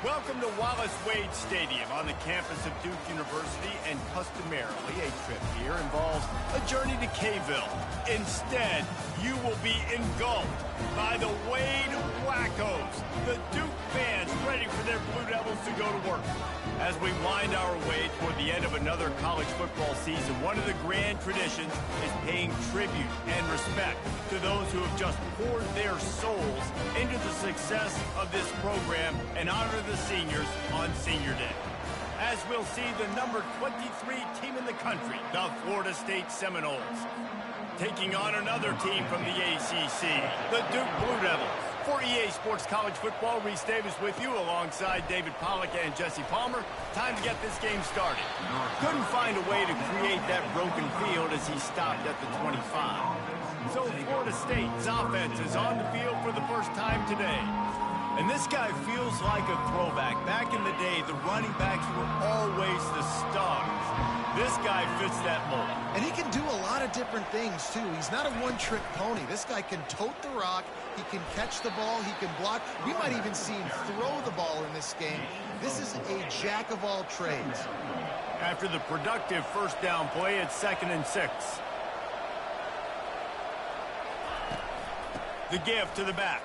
Welcome to Wallace Wade Stadium on the campus of Duke University, and customarily a trip here involves a journey to K-ville. Instead, you will be engulfed by the Wade Wackos, the Duke fans ready for their Blue Devils to go to work. As we wind our way toward the end of another college football season, one of the grand traditions is paying tribute and respect to those who have just poured their souls into the success of this program and honor the seniors on Senior Day. As we'll see the number 23 team in the country, the Florida State Seminoles, taking on another team from the ACC, the Duke Blue Devils. For EA Sports College Football, Reese Davis with you alongside David Pollack and Jesse Palmer. Time to get this game started. Couldn't find a way to create that broken field as he stopped at the 25. So Florida State's offense is on the field for the first time today. And this guy feels like a throwback. Back in the day, the running backs were always the stars. This guy fits that mold. And he can do a lot of different things, too. He's not a one-trick pony. This guy can tote the rock. He can catch the ball. He can block. We might even see him throw the ball in this game. This is a jack of all trades. After the productive first down play, it's 2nd and 6. The give to the back.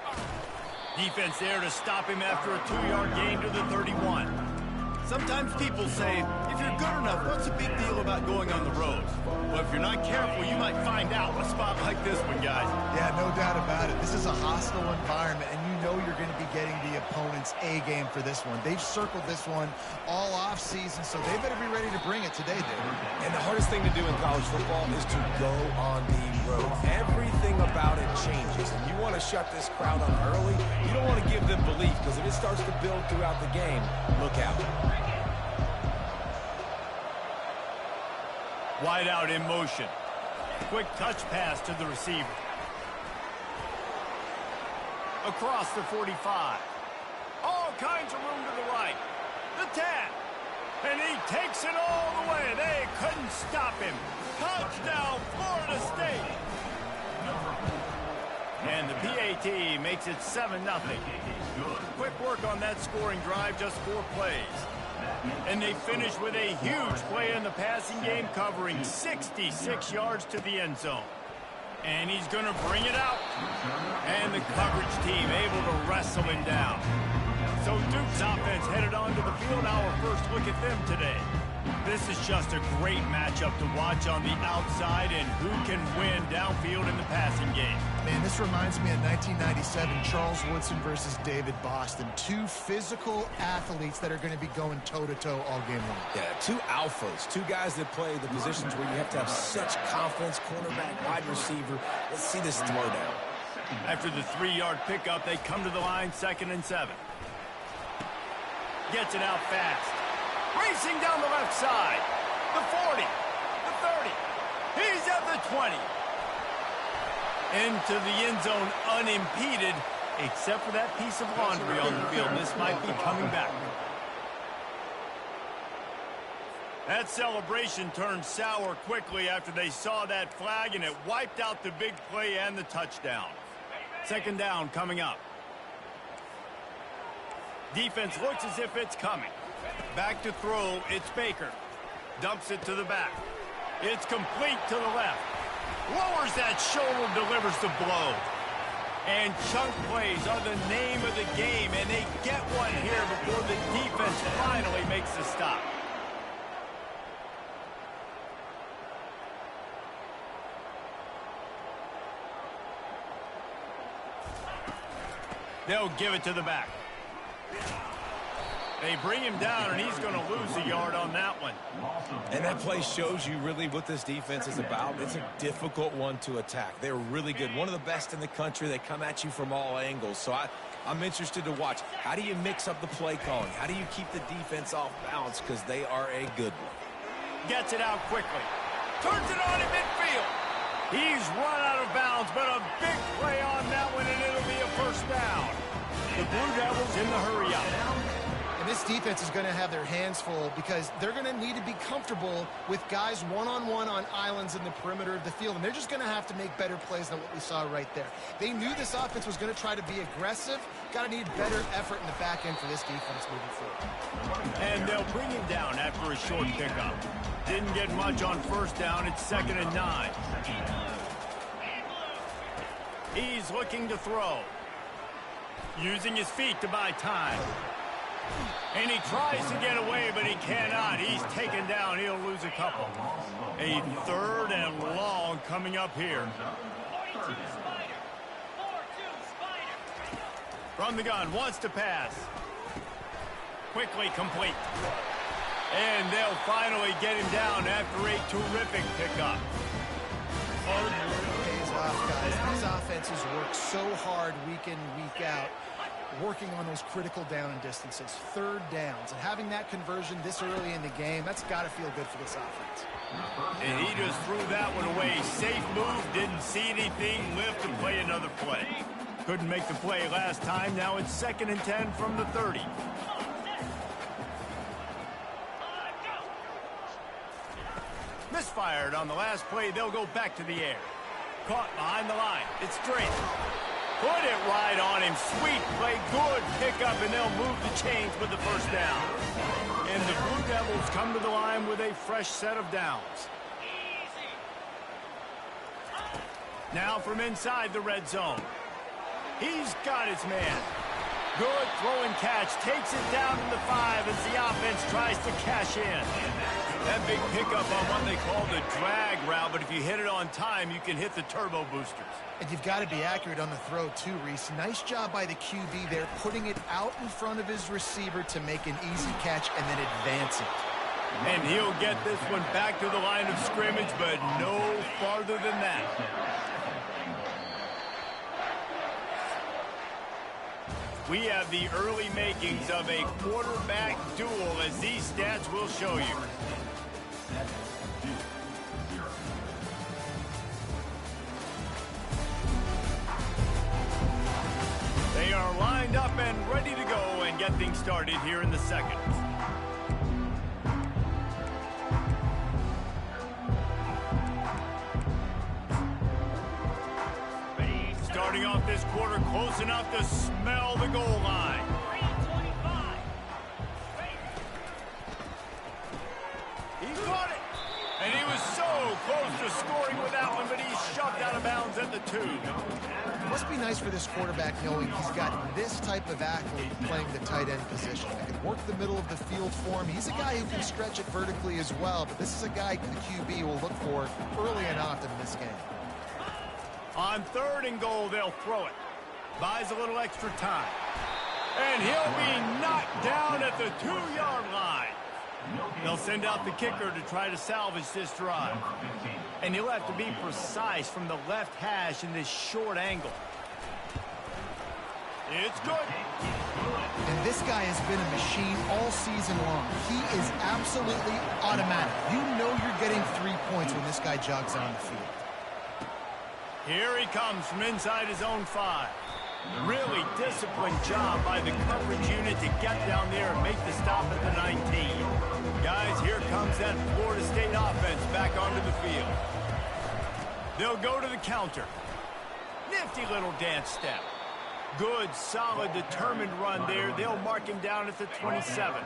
Defense there to stop him after a 2-yard gain to the 31. Sometimes people say, if you're good enough, what's the big deal about going on the road? Well, if you're not careful, you might find out a spot like this one, guys. Yeah, no doubt about it. This is a hostile environment, and you know you're going to be getting the opponent's A game for this one. They've circled this one all offseason, so they better be ready to bring it today, David. And the hardest thing to do in college football is to go on the road. Everything about it changes, and you want to shut this crowd up early. You don't want to give them belief, because if it starts to build throughout the game, look out. Wide out in motion. Quick touch pass to the receiver. Across the 45. All kinds of room to the right. The tap. And he takes it all the way. They couldn't stop him. Touchdown, Florida State. And the PAT makes it 7-0. Quick work on that scoring drive, just 4 plays. And they finish with a huge play in the passing game, covering 66 yards to the end zone. And he's going to bring it out. And the coverage team able to wrestle him down. So Duke's offense headed onto the field. Our first look at them today. This is just a great matchup to watch on the outside, and who can win downfield in the passing game. Man, this reminds me of 1997, Charles Woodson versus David Boston. 2 physical athletes that are going to be going toe-to-toe all game long. Yeah, 2 alphas, 2 guys that play the positions where you have to have such confidence, cornerback, wide receiver. Let's see this throwdown. After the 3-yard pickup, they come to the line, 2nd and 7. Gets it out fast. Racing down the left side. The 40. The 30. He's at the 20. Into the end zone unimpeded, except for that piece of laundry on the field. This might be coming back. That celebration turned sour quickly after they saw that flag, and it wiped out the big play and the touchdown. 2nd down coming up. Defense looks as if it's coming. Back to throw, it's Baker. Dumps it to the back. It's complete to the left. Lowers that shoulder, delivers the blow. And chunk plays are the name of the game, and they get one here before the defense finally makes the stop. They'll give it to the back. They bring him down, and he's going to lose a yard on that one. And that play shows you really what this defense is about. It's a difficult one to attack. They're really good. One of the best in the country. They come at you from all angles. So I'm interested to watch. How do you mix up the play calling? How do you keep the defense off balance? Because they are a good one. Gets it out quickly. Turns it on in midfield. He's run out of bounds, but a big play on that one, and it'll be a first down. The Blue Devils in the hurry up. And this defense is going to have their hands full because they're going to need to be comfortable with guys one-on-one on islands in the perimeter of the field, and they're just going to have to make better plays than what we saw right there. They knew this offense was going to try to be aggressive. Got to need better effort in the back end for this defense moving forward. And they'll bring him down after a short pickup. Didn't get much on first down. It's 2nd and 9. He's looking to throw. Using his feet to buy time. And he tries to get away, but he cannot. He's taken down. He'll lose a couple. A 3rd and long coming up here. From the gun, wants to pass. Quickly complete. And they'll finally get him down after a terrific pickup. Pays off, guys. These offenses work so hard week in, week out, working on those critical down and distances, 3rd downs, and having that conversion this early in the game, that's got to feel good for this offense. And he just threw that one away. Safe move, didn't see anything, lived to play another play. Couldn't make the play last time. Now it's 2nd and 10 from the 30. Misfired on the last play. They'll go back to the air. Caught behind the line. It's Drake. Put it right on him. Sweet play. Good pickup, and they'll move the chains with the first down. And the Blue Devils come to the line with a fresh set of downs. Now from inside the red zone. He's got his man. Good throw and catch. Takes it down to the 5 as the offense tries to cash in. That big pickup on what they call the drag route, but if you hit it on time, you can hit the turbo boosters. And you've got to be accurate on the throw, too, Reese. Nice job by the QB there, putting it out in front of his receiver to make an easy catch and then advance it. And he'll get this one back to the line of scrimmage, but no farther than that. We have the early makings of a quarterback duel, as these stats will show you. They are lined up and ready to go and get things started here in the second. Starting off this quarter close enough to smell the goal line. He caught it. And he was so close to scoring with that one, but he's shoved out of bounds at the 2. Must be nice for this quarterback knowing he's got this type of athlete playing the tight end position. He can work the middle of the field for him. He's a guy who can stretch it vertically as well, but this is a guy the QB will look for early and often in this game. On 3rd and goal, they'll throw it. Buys a little extra time. And he'll be knocked down at the 2-yard line. They'll send out the kicker to try to salvage this drive. And he'll have to be precise from the left hash in this short angle. It's good. And this guy has been a machine all season long. He is absolutely automatic. You know you're getting 3 points when this guy jogs on the field. Here he comes from inside his own 5. Really disciplined job by the coverage unit to get down there and make the stop at the 19. Guys, here comes that Florida State offense back onto the field. They'll go to the counter. Nifty little dance step. Good, solid, determined run there. They'll mark him down at the 27.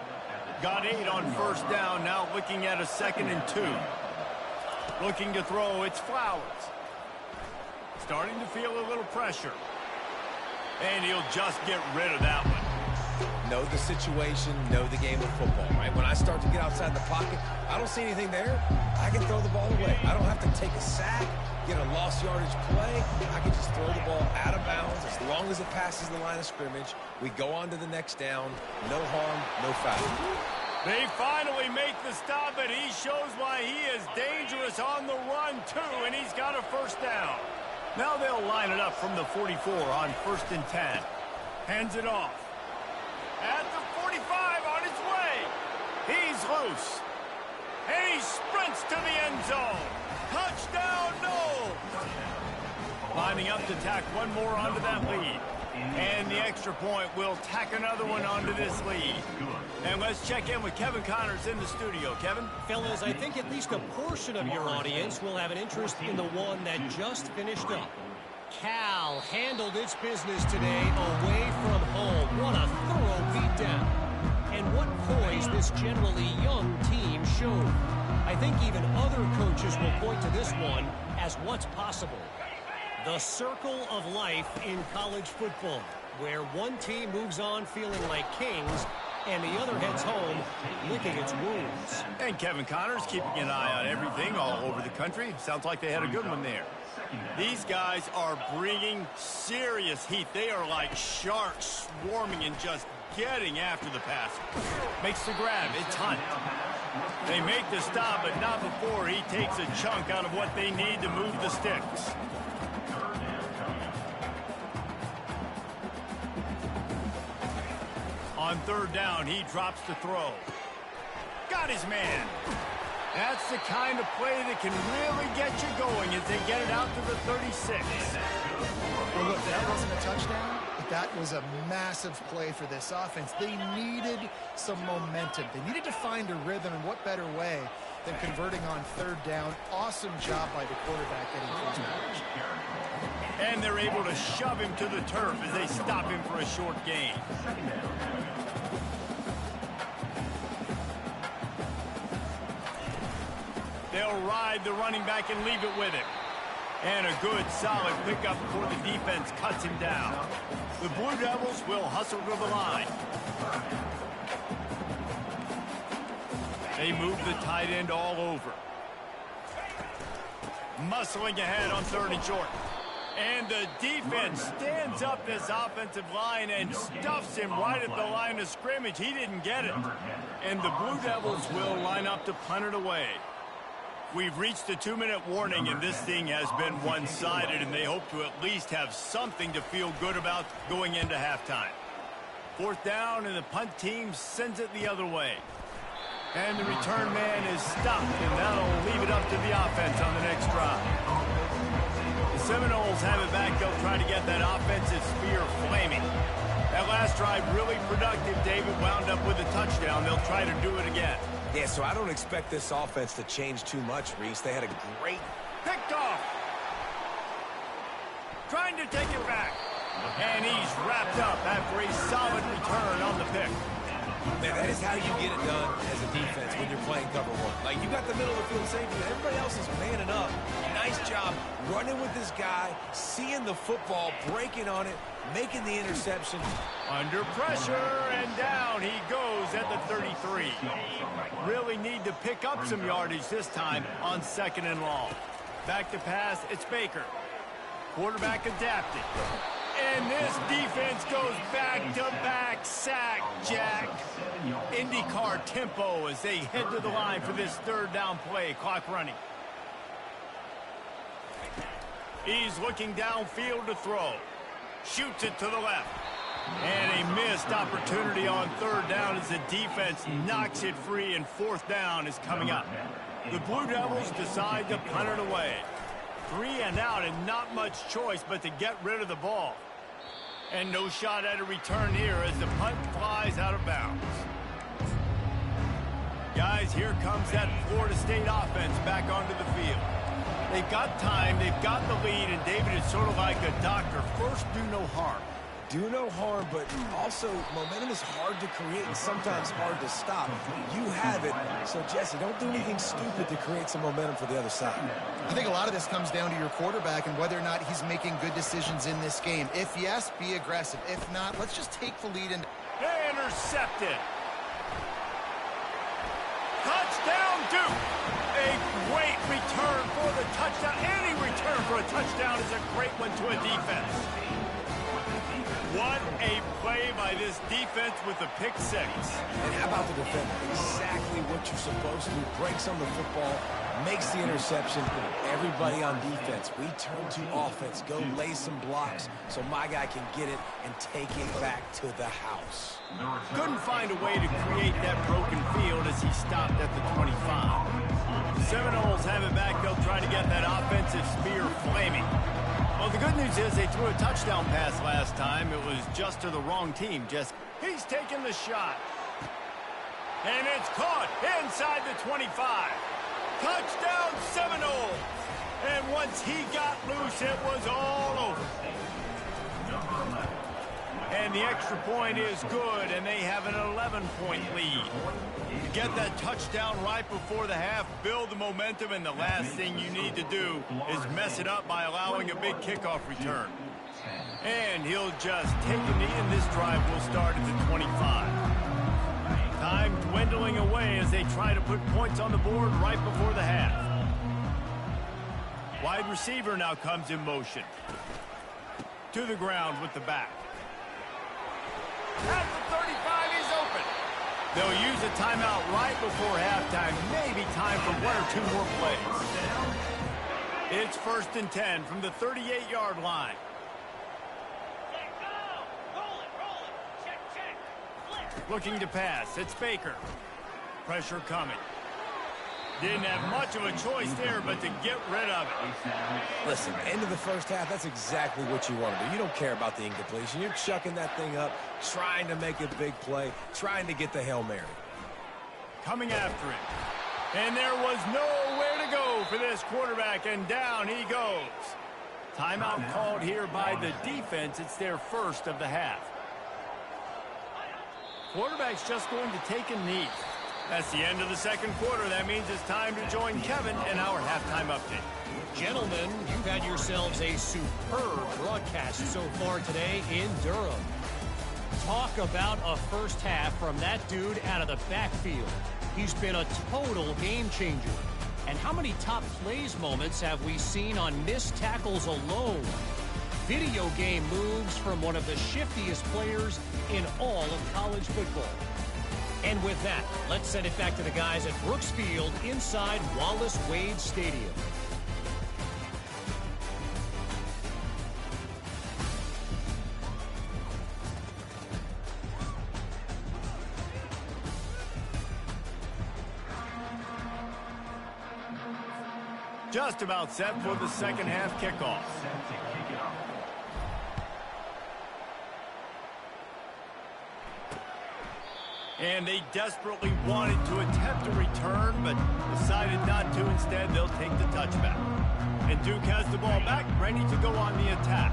Got 8 on first down. Now looking at a 2nd and 2. Looking to throw. It's Flowers. Starting to feel a little pressure. And he'll just get rid of that one. Know the situation, know the game of football, right? When I start to get outside the pocket, I don't see anything there. I can throw the ball away. I don't have to take a sack, get a lost yardage play. I can just throw the ball out of bounds as long as it passes the line of scrimmage. We go on to the next down. No harm, no foul. They finally make the stop, and he shows why he is dangerous on the run, too, and he's got a first down. Now they'll line it up from the 44 on 1st and 10. Hands it off. At the 45 on his way. He's loose. And he sprints to the end zone. Touchdown, no! Lining up to tack one more onto that lead. And the extra point will tack another one onto this lead. And let's check in with Kevin Connors in the studio. Kevin? Fellas, I think at least a portion of your audience will have an interest in the one that just finished up. Cal handled its business today away from home. What a thorough beatdown. And what poise this generally young team showed. I think even other coaches will point to this one as what's possible. The circle of life in college football, where one team moves on feeling like kings and the other heads home licking its wounds. And Kevin Connors keeping an eye on everything all over the country. Sounds like they had a good one there. These guys are bringing serious heat. They are like sharks swarming and just getting after the pass. Makes the grab. It's Hunt. They make the stop, but not before he takes a chunk out of what they need to move the sticks. On third down, he drops the throw. Got his man. That's the kind of play that can really get you going as they get it out to the 36. Well, look, that wasn't a touchdown, but that was a massive play for this offense. They needed some momentum. They needed to find a rhythm, and what better way than converting on third down. Awesome job by the quarterback getting first down. And they're able to shove him to the turf as they stop him for a short gain. They'll ride the running back and leave it with him. And a good, solid pickup before the defense cuts him down. The Blue Devils will hustle to the line. They move the tight end all over. Muscling ahead on third and short. And the defense stands up this offensive line and stuffs him right at the line of scrimmage. He didn't get it. And the Blue Devils will line up to punt it away. We've reached the 2-minute warning, and this thing has been one-sided, and they hope to at least have something to feel good about going into halftime. Fourth down, and the punt team sends it the other way. And the return man is stopped, and that'll leave it up to the offense on the next drive. The Seminoles have it back. They'll try to get that offensive spear flaming. That last drive really productive. David wound up with a touchdown. They'll try to do it again. Yeah, so I don't expect this offense to change too much, Reese. They had a great... Picked off. Trying to take it back. And he's wrapped up after a solid return on the pick. Man, that is how you get it done as a defense when you're playing cover one. Like, you got the middle of the field safety. Everybody else is manning up. Nice job running with this guy, seeing the football, breaking on it, making the interception. Under pressure, and down he goes at the 33. Really need to pick up some yardage this time on second and long. Back to pass, it's Baker. Quarterback adapted. And this defense goes back-to-back sack, Jack. IndyCar tempo as they head to the line for this third down play. Clock running. He's looking downfield to throw. Shoots it to the left. And a missed opportunity on third down as the defense knocks it free, and fourth down is coming up. The Blue Devils decide to punt it away. 3 and out, and not much choice but to get rid of the ball. And no shot at a return here as the punt flies out of bounds. Guys, here comes that Florida State offense back onto the field. They've got time, they've got the lead, and David is sort of like a doctor. First, do no harm. Do no harm, but also momentum is hard to create and sometimes hard to stop. You have it, so Jesse, don't do anything stupid to create some momentum for the other side. I think a lot of this comes down to your quarterback and whether or not he's making good decisions in this game. If yes, be aggressive. If not, let's just take the lead and... Intercepted. Touchdown, Duke. A great return for the touchdown. Any return for a touchdown is a great one to a defense. What a play by this defense with the pick six. And how about the defender? Exactly what you're supposed to do. Breaks on the football, makes the interception. Everybody on defense, we turn to offense. Go lay some blocks so my guy can get it and take it back to the house. Couldn't find a way to create that broken field as he stopped at the 25. The Seminoles have it back. They'll try to get that offensive spear flaming. Well, the good news is they threw a touchdown pass last time. It was just to the wrong team. He's taking the shot. And it's caught inside the 25. Touchdown Seminoles. And once he got loose, it was all over. And the extra point is good, and they have an 11-point lead. Get that touchdown right before the half, build the momentum, and the last thing you need to do is mess it up by allowing a big kickoff return. And he'll just take a knee, and this drive will start at the 25. Time dwindling away as they try to put points on the board right before the half. Wide receiver now comes in motion. To the ground with the back. At the 35, he's open. They'll use a timeout right before halftime. Maybe time for one or two more plays. It's 1st and 10 from the 38-yard line. Looking to pass. It's Baker. Pressure coming. Didn't have much of a choice there, but to get rid of it. Listen, end of the first half, that's exactly what you want to do. You don't care about the incompletion. You're chucking that thing up, trying to make a big play, trying to get the Hail Mary. Coming after him. And there was nowhere to go for this quarterback, and down he goes. Timeout called here by the defense. It's their first of the half. Quarterback's just going to take a knee. That's the end of the second quarter. That means it's time to join Kevin in our halftime update. Gentlemen, you've had yourselves a superb broadcast so far today in Durham. Talk about a first half from that dude out of the backfield. He's been a total game changer. And how many top plays moments have we seen on missed tackles alone? Video game moves from one of the shiftiest players in all of college football. And with that, let's send it back to the guys at Brooks Field inside Wallace Wade Stadium. Just about set for the second half kickoff. And they desperately wanted to attempt a return, but decided not to. Instead, they'll take the touchback. And Duke has the ball back, ready to go on the attack.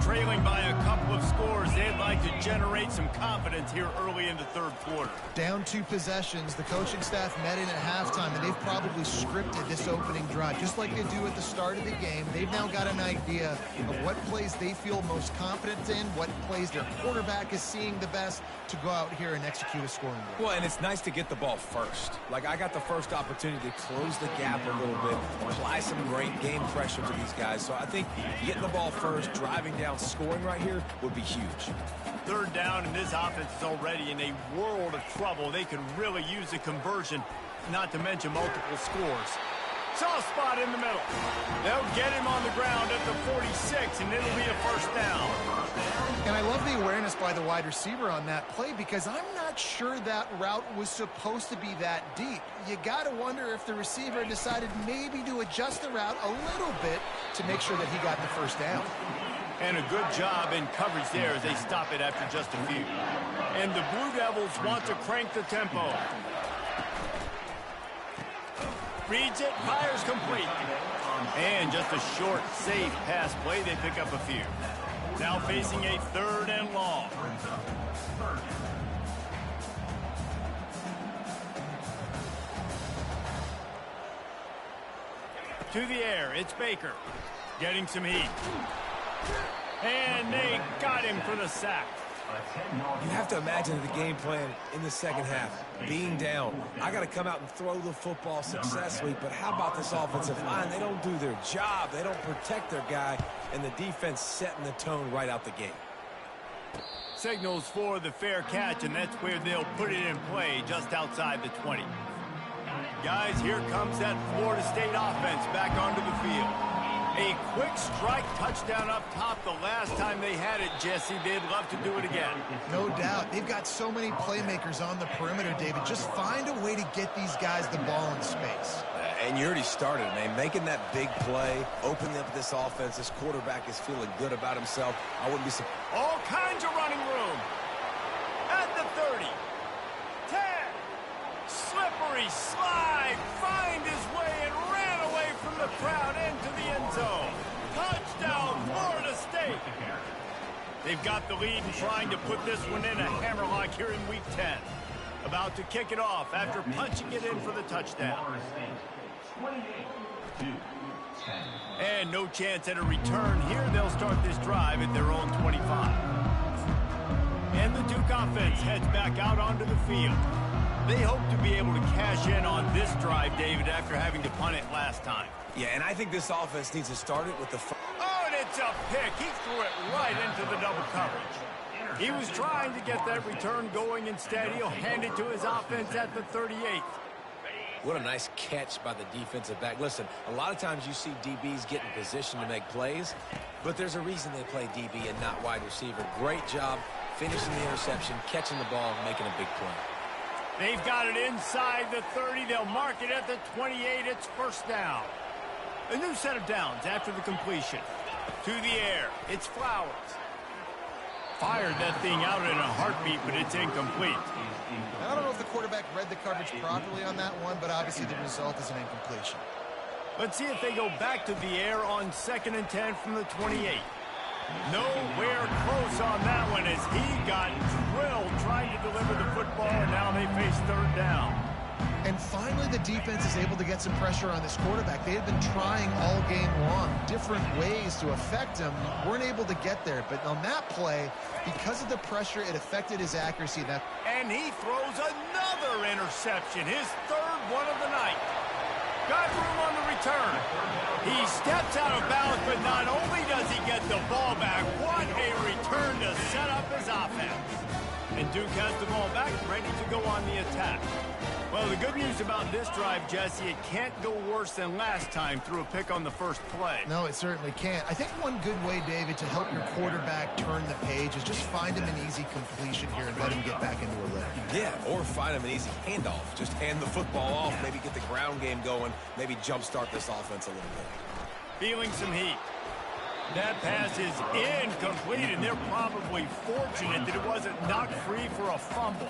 Trailing by a couple of scores, they'd like to generate some confidence here early in the third quarter. Down 2 possessions, the coaching staff met in at halftime, and they've probably scripted this opening drive. Just like they do at the start of the game, they've now got an idea of what plays they feel most confident in, what plays their quarterback is seeing the best to go out here and execute a scoring drive. Well, and it's nice to get the ball first. Like, I got the first opportunity to close the gap a little bit, apply some great game pressure to these guys. So I think getting the ball first, driving down, scoring right here would be huge. Third down, and this offense is already in a world of trouble. They could really use a conversion, not to mention multiple scores. Soft spot in the middle. They'll get him on the ground at the 46, and it'll be a first down. And I love the awareness by the wide receiver on that play, because I'm not sure that route was supposed to be that deep. You got to wonder if the receiver decided maybe to adjust the route a little bit to make sure that he got the first down. And a good job in coverage there as they stop it after just a few. And the Blue Devils want to crank the tempo. Reads it, fires complete. And just a short, safe pass play. They pick up a few. Now facing a 3rd and long. To the air, it's Baker. Getting some heat. And they got him for the sack. You have to imagine the game plan in the second half. Being down, I got to come out and throw the football successfully, but how about this offensive line? They don't do their job. They don't protect their guy, and the defense setting the tone right out the gate. Signals for the fair catch, and that's where they'll put it in play, just outside the 20. Guys, here comes that Florida State offense back onto the field. A quick strike touchdown up top the last time they had it, Jesse. They'd love to do it again. No doubt. They've got so many playmakers on the perimeter, David. Just find a way to get these guys the ball in space. And you already started, man. Making that big play, opening up this offense. This quarterback is feeling good about himself. I wouldn't be surprised. All kinds of running room. At the 30. 10. Slippery slide. Find his way and ran away from the crowd into the end zone. Touchdown, Florida State. They've got the lead and trying to put this one in a hammerlock here in Week 10. About to kick it off after punching it in for the touchdown. And no chance at a return here. They'll start this drive at their own 25. And the Duke offense heads back out onto the field. They hope to be able to cash in on this drive, David, after having to punt it last time. Yeah, and I think this offense needs to start it with the... Oh, and it's a pick. He threw it right into the double coverage. He was trying to get that return going. Instead, he'll hand it to his offense at the 38. What a nice catch by the defensive back. Listen, a lot of times you see DBs get in position to make plays, but there's a reason they play DB and not wide receiver. Great job finishing the interception, catching the ball, and making a big play. They've got it inside the 30. They'll mark it at the 28. It's first down. A new set of downs after the completion. To the air. It's Flowers. Fired that thing out in a heartbeat, but it's incomplete. I don't know if the quarterback read the coverage properly on that one, but obviously the result is an incompletion. Let's see if they go back to the air on 2nd and 10 from the 28. Nowhere close on that one as he got drilled trying to deliver the football, and now they face third down. And finally, the defense is able to get some pressure on this quarterback. They had been trying all game long, different ways to affect him. Weren't able to get there. But on that play, because of the pressure, it affected his accuracy. And he throws another interception, his third one of the night. Got room on the return. He steps out of bounds, but not only does he get the ball back, what a return to set up his offense. And Duke has the ball back, ready to go on the attack. Well, the good news about this drive, Jesse, it can't go worse than last time through a pick on the first play. No, it certainly can't. I think one good way, David, to help your quarterback turn the page is just find him an easy completion here and let him get back into a rhythm. Yeah, or find him an easy handoff. Just hand the football off, maybe get the ground game going, maybe jumpstart this offense a little bit. Feeling some heat. That pass is incomplete, and they're probably fortunate that it wasn't knocked free for a fumble.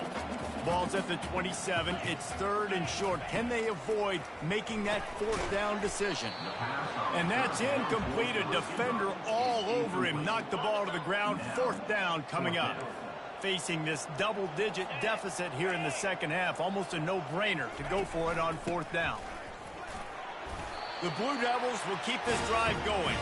Ball's at the 27. It's third and short. Can they avoid making that fourth down decision? And that's incomplete. A defender all over him. Knocked the ball to the ground. Fourth down coming up. Facing this double-digit deficit here in the second half. Almost a no-brainer to go for it on fourth down. The Blue Devils will keep this drive going.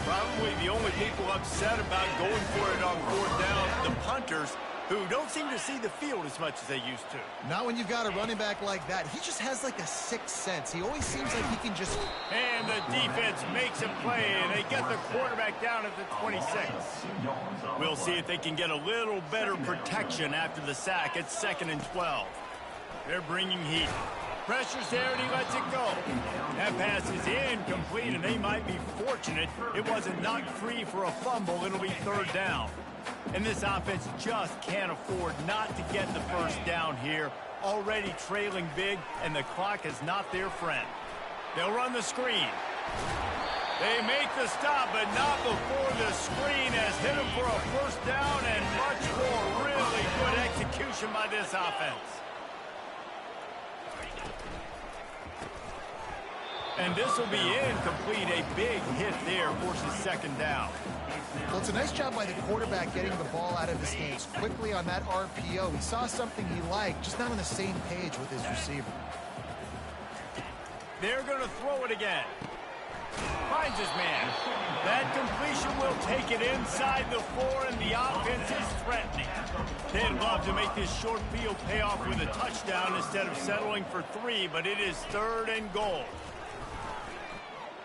Probably the only people upset about going for it on fourth down, the punters, who don't seem to see the field as much as they used to. Not when you've got a running back like that. He just has like a sixth sense. He always seems like he can just... And the defense makes a play, and they get the quarterback down at the 26. We'll see if they can get a little better protection after the sack. It's 2nd and 12. They're bringing heat. Pressure's there, and he lets it go. That pass is incomplete, and they might be fortunate it wasn't knocked free for a fumble. It'll be third down. And this offense just can't afford not to get the first down here. Already trailing big, and the clock is not their friend. They'll run the screen. They make the stop, but not before the screen has hit them for a first down, and much more really good execution by this offense. And this will be incomplete. A big hit there forces second down. Well, it's a nice job by the quarterback getting the ball out of his hands quickly on that RPO. He saw something he liked, just not on the same page with his receiver. They're going to throw it again. Finds his man. That completion will take it inside the 4, and the offense is threatening. They'd love to make this short field pay off with a touchdown instead of settling for 3, but it is 3rd and goal.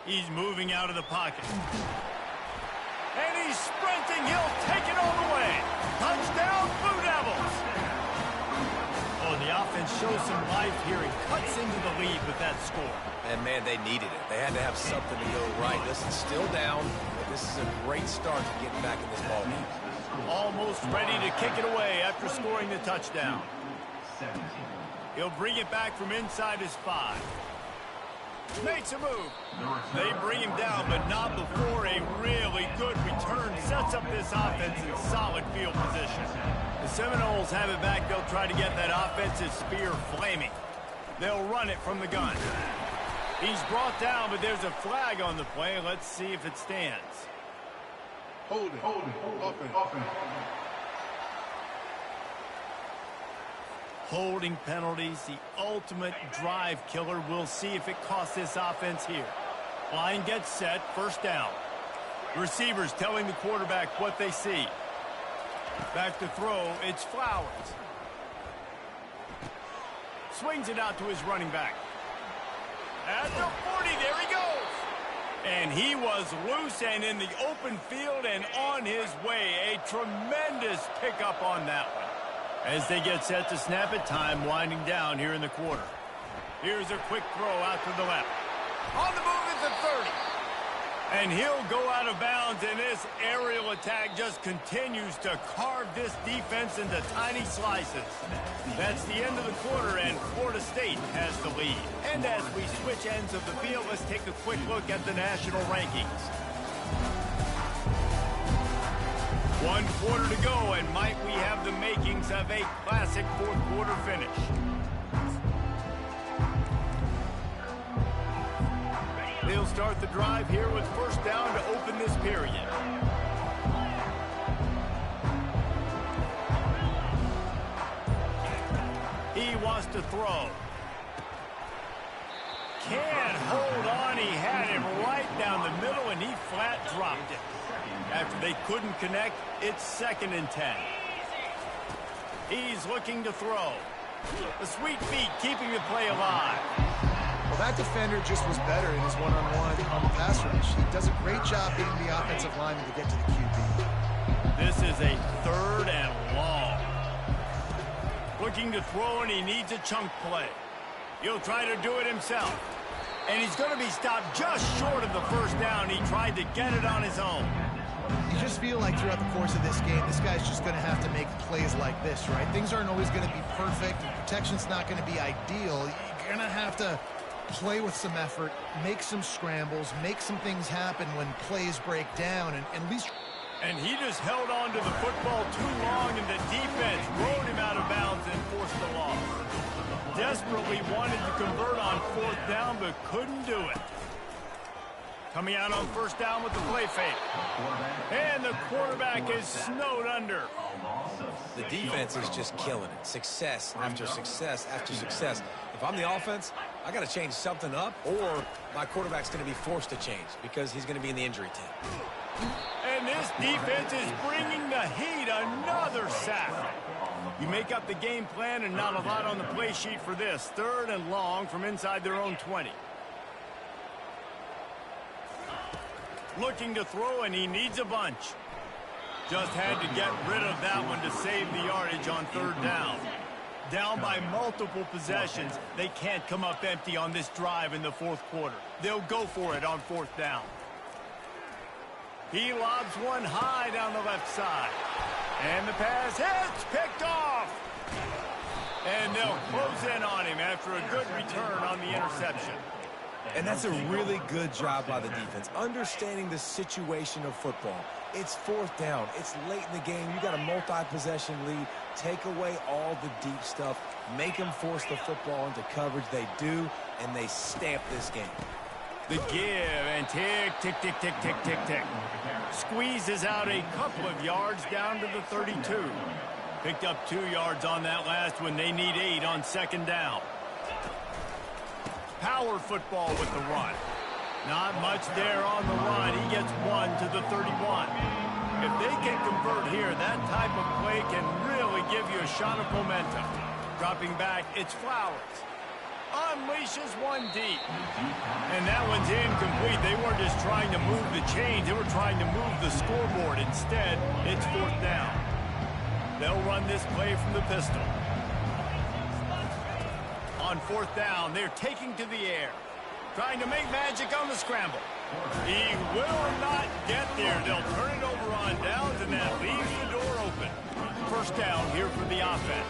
He's moving out of the pocket. And he's sprinting. He'll take it all the way. Touchdown, Blue Devils. Oh, the offense shows some life here and cuts into the lead with that score. And, man, they needed it. They had to have something to go right. This is still down, but this is a great start to getting back in this ball game. Almost ready to kick it away after scoring the touchdown. He'll bring it back from inside his 5. Makes a move. They bring him down, but not before a really good return sets up this offense in solid field position. The Seminoles have it back. They'll try to get that offensive spear flaming. They'll run it from the gun. He's brought down, but there's a flag on the play. Let's see if it stands. Hold it. Offense. Holding penalties, the ultimate drive killer. We'll see if it costs this offense here. Line gets set, first down. Receivers telling the quarterback what they see. Back to throw, it's Flowers. Swings it out to his running back. At the 40, there he goes. And he was loose and in the open field and on his way. A tremendous pickup on that one. As they get set to snap it, time winding down here in the quarter. Here's a quick throw out to the left. On the move at the 30. And he'll go out of bounds, and this aerial attack just continues to carve this defense into tiny slices. That's the end of the quarter, and Florida State has the lead. And as we switch ends of the field, let's take a quick look at the national rankings. 1 quarter to go, and might we have the makings of a classic fourth quarter finish. They'll start the drive here with first down to open this period. He wants to throw. Can't hold on. He had him right down the middle, and he flat dropped it. After they couldn't connect, it's 2nd and 10. He's looking to throw. The sweet feet keeping the play alive. Well, that defender just was better in his one-on-one on the pass rush. He does a great job getting the offensive lineman to get to the QB. This is a 3rd and long. Looking to throw, and he needs a chunk play. He'll try to do it himself. And he's going to be stopped just short of the first down. He tried to get it on his own. You just feel like throughout the course of this game, this guy's just going to have to make plays like this, right? Things aren't always going to be perfect, and protection's not going to be ideal. You're going to have to play with some effort, make some scrambles, make some things happen when plays break down, and at least... And he just held on to the football too long, and the defense rode him out of bounds and forced the loss. Desperately wanted to convert on 4th down, but couldn't do it. Coming out on first down with the play fake. And the quarterback is snowed under. The defense is just killing it. Success after success after success. If I'm the offense, I got to change something up, or my quarterback's going to be forced to change because he's going to be in the injury team. And this defense is bringing the heat. Another sack. You make up the game plan, and not a lot on the play sheet for this. 3rd and long from inside their own 20. Looking to throw, and he needs a bunch. Just had to get rid of that one to save the yardage on 3rd down. Down by multiple possessions. They can't come up empty on this drive in the 4th quarter. They'll go for it on 4th down. He lobs one high down the left side. And the pass hits, picked off. And they'll close in on him after a good return on the interception. And that's a really good job by the defense, understanding the situation of football. It's 4th down. It's late in the game. You got a multi-possession lead. Take away all the deep stuff. Make them force the football into coverage. They do, and they stamp this game. The give, and tick, tick, tick, tick, tick, tick, tick. Squeezes out a couple of yards down to the 32. Picked up 2 yards on that last one. They need 8 on 2nd down. Power football with the run. Not much there on the run. He gets 1 to the 31. If they can convert here, that type of play can really give you a shot of momentum. Dropping back, it's Flowers. Unleashes one deep. And that one's incomplete. They weren't just trying to move the chains. They were trying to move the scoreboard. Instead, it's 4th down. They'll run this play from the pistol. On 4th down, they're taking to the air. Trying to make magic on the scramble. He will not get there. They'll turn it over on downs, and that leaves the door open. First down here for the offense.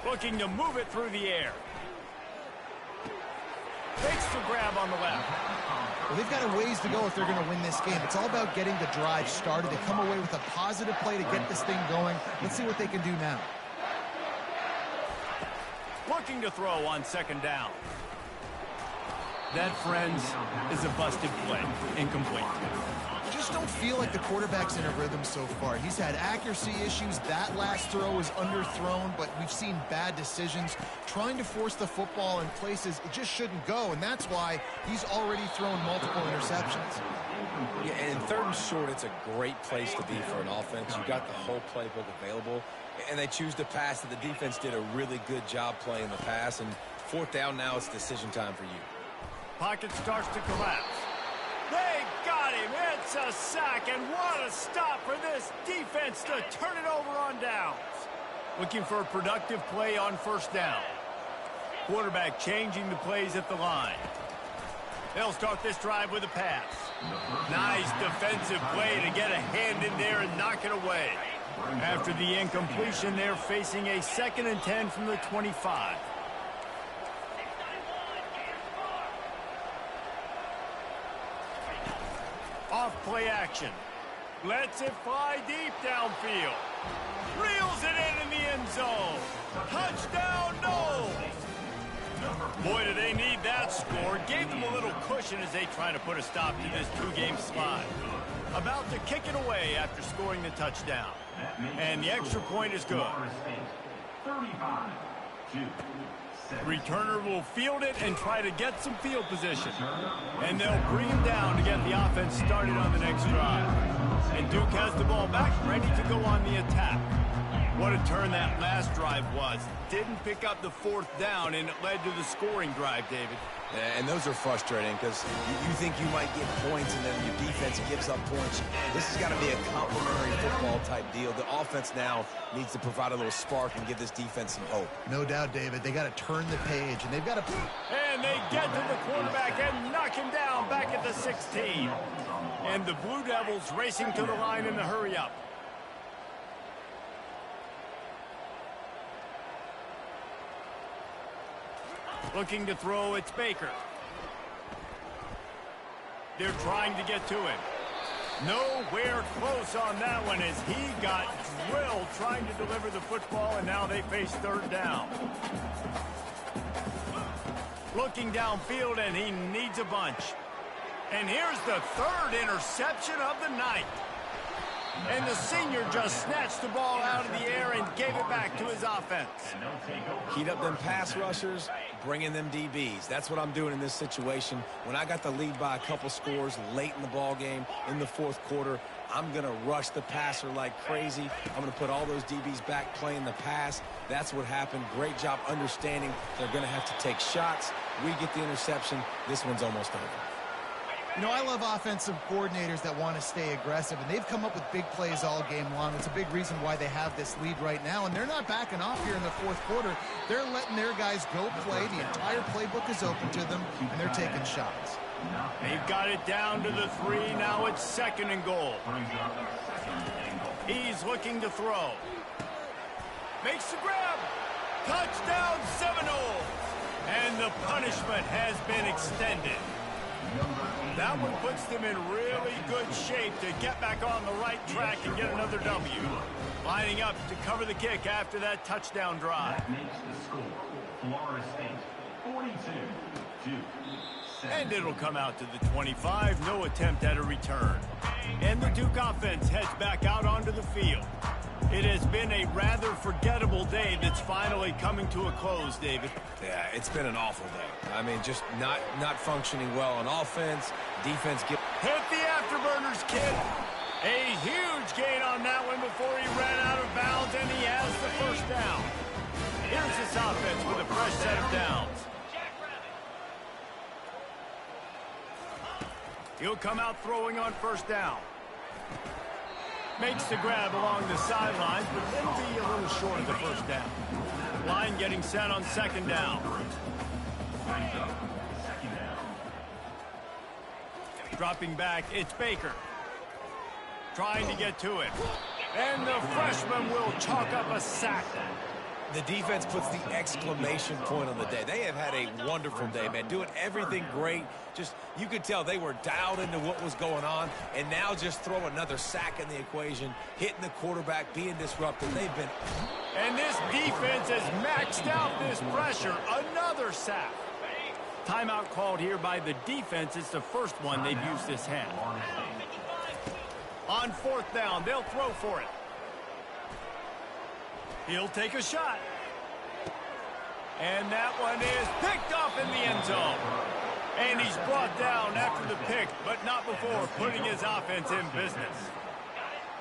Looking to move it through the air. Takes the grab on the left. Well, they've got a ways to go if they're going to win this game. It's all about getting the drive started to come away with a positive play to get this thing going. Let's see what they can do now. Looking to throw on second down. That, friends, is a busted play. Incomplete. Just don't feel like the quarterback's in a rhythm so far. He's had accuracy issues. That last throw was underthrown, but we've seen bad decisions. Trying to force the football in places it just shouldn't go, and that's why he's already thrown multiple interceptions. Yeah, and in third and short, it's a great place to be for an offense. You got the whole playbook available, and they choose to pass. And the defense did a really good job playing the pass, and fourth down now, it's decision time for you. Pocket starts to collapse. They got him. It's a sack, and what a stop for this defense to turn it over on downs. Looking for a productive play on first down. Quarterback changing the plays at the line. They'll start this drive with a pass. Nice defensive play to get a hand in there and knock it away. After the incompletion, they're facing a 2nd and 10 from the 25. Off play action. Lets it fly deep downfield. Reels it in the end zone. Touchdown, no! Boy, do they need that score. Gave them a little cushion as they try to put a stop to this two-game slide. About to kick it away after scoring the touchdown. And the extra point is good. 35-2. Returner will field it and try to get some field position. And they'll bring him down to get the offense started on the next drive. And Duke has the ball back, ready to go on the attack. What a turn that last drive was. Didn't pick up the fourth down, and it led to the scoring drive, David. And those are frustrating because you think you might get points and then your defense gives up points. This has got to be a complementary football type deal. The offense now needs to provide a little spark and give this defense some hope. No doubt, David. They got to turn the page, and they've got to... And they get to the quarterback and knock him down back at the 16. And the Blue Devils racing to the line in the hurry-up. Looking to throw, it's Baker. They're trying to get to him. Nowhere close on that one as he got drilled trying to deliver the football, and now they face third down. Looking downfield, and he needs a bunch. And here's the third interception of the night. And the senior just snatched the ball out of the air and gave it back to his offense. Heat up them pass rushers, bring in them DBs. That's what I'm doing in this situation. When I got the lead by a couple scores late in the ball game, in the fourth quarter, I'm going to rush the passer like crazy. I'm going to put all those DBs back playing the pass. That's what happened. Great job understanding they're going to have to take shots. We get the interception. This one's almost over. You know, I love offensive coordinators that want to stay aggressive, and they've come up with big plays all game long. It's a big reason why they have this lead right now, and they're not backing off here in the fourth quarter. They're letting their guys go play. The entire playbook is open to them, and they're taking shots. They've got it down to the 3. Now it's 2nd and goal. He's looking to throw. Makes the grab. Touchdown Seminoles. And the punishment has been extended. That one puts them in really good shape to get back on the right track and get another W. Lining up to cover the kick after that touchdown drive. That makes the score Florida State 42-2. And it'll come out to the 25. No attempt at a return. And the Duke offense heads back out onto the field. It has been a rather forgettable day that's finally coming to a close, David. Yeah, it's been an awful day. I mean, just not functioning well on offense. Defense get... Hit the afterburners, kid. A huge gain on that one before he ran out of bounds, and he has the first down. Here's this offense with a fresh set of downs. He'll come out throwing on first down. Makes the grab along the sidelines, but it'll be a little short of the first down. Line getting set on second down. Dropping back, it's Baker. Trying to get to it. And the freshman will chalk up a sack. The defense puts the exclamation point on the day. They have had a wonderful day, man. Doing everything great. Just, you could tell they were dialed into what was going on, and now just throw another sack in the equation, hitting the quarterback, being disruptive. They've been... And this defense has maxed out this pressure. Another sack. Timeout called here by the defense. It's the first one they've used this half. On fourth down, they'll throw for it. He'll take a shot. And that one is picked up in the end zone. And he's brought down after the pick, but not before putting his offense in business.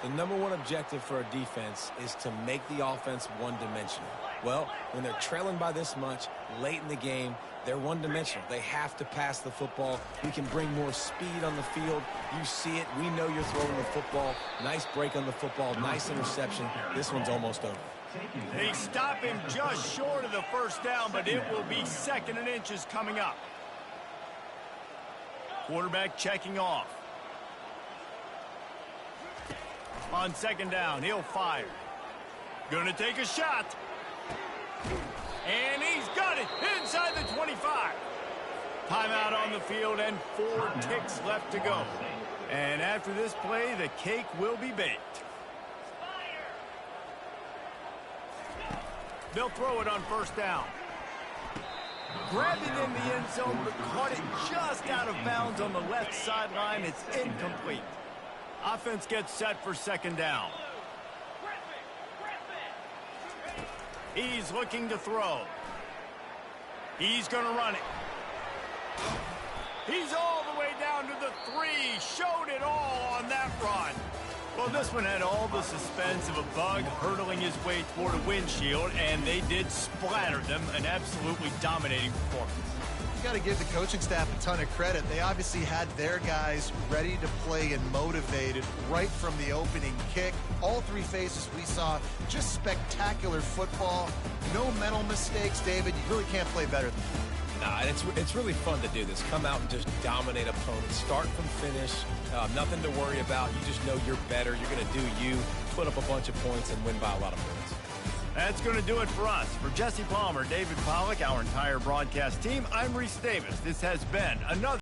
The number one objective for a defense is to make the offense one-dimensional. Well, when they're trailing by this much late in the game, they're one-dimensional. They have to pass the football. We can bring more speed on the field. You see it. We know you're throwing the football. Nice break on the football. Nice interception. This one's almost over. They stop him just short of the first down, but it will be second and inches coming up. Quarterback checking off. On second down, he'll fire. Gonna take a shot. And he's got it inside the 25. Timeout on the field and 4 ticks left to go. And after this play, the cake will be baked. They'll throw it on first down. Grabbed it in the end zone, but caught it just out of bounds on the left sideline. It's incomplete. Offense gets set for second down. He's looking to throw. He's going to run it. He's all the way down to the 3. Showed it all on that run. Well, this one had all the suspense of a bug hurtling his way toward a windshield, and they did splatter them. An absolutely dominating performance. You got to give the coaching staff a ton of credit. They obviously had their guys ready to play and motivated right from the opening kick. All 3 phases we saw, just spectacular football. No mental mistakes, David. You really can't play better than that. Nah, it's really fun to do this. Come out and just dominate opponents. Start from finish. Nothing to worry about. You just know you're better. You're going to do you, put up a bunch of points, and win by a lot of points. That's going to do it for us. For Jesse Palmer, David Pollack, our entire broadcast team, I'm Reese Davis. This has been another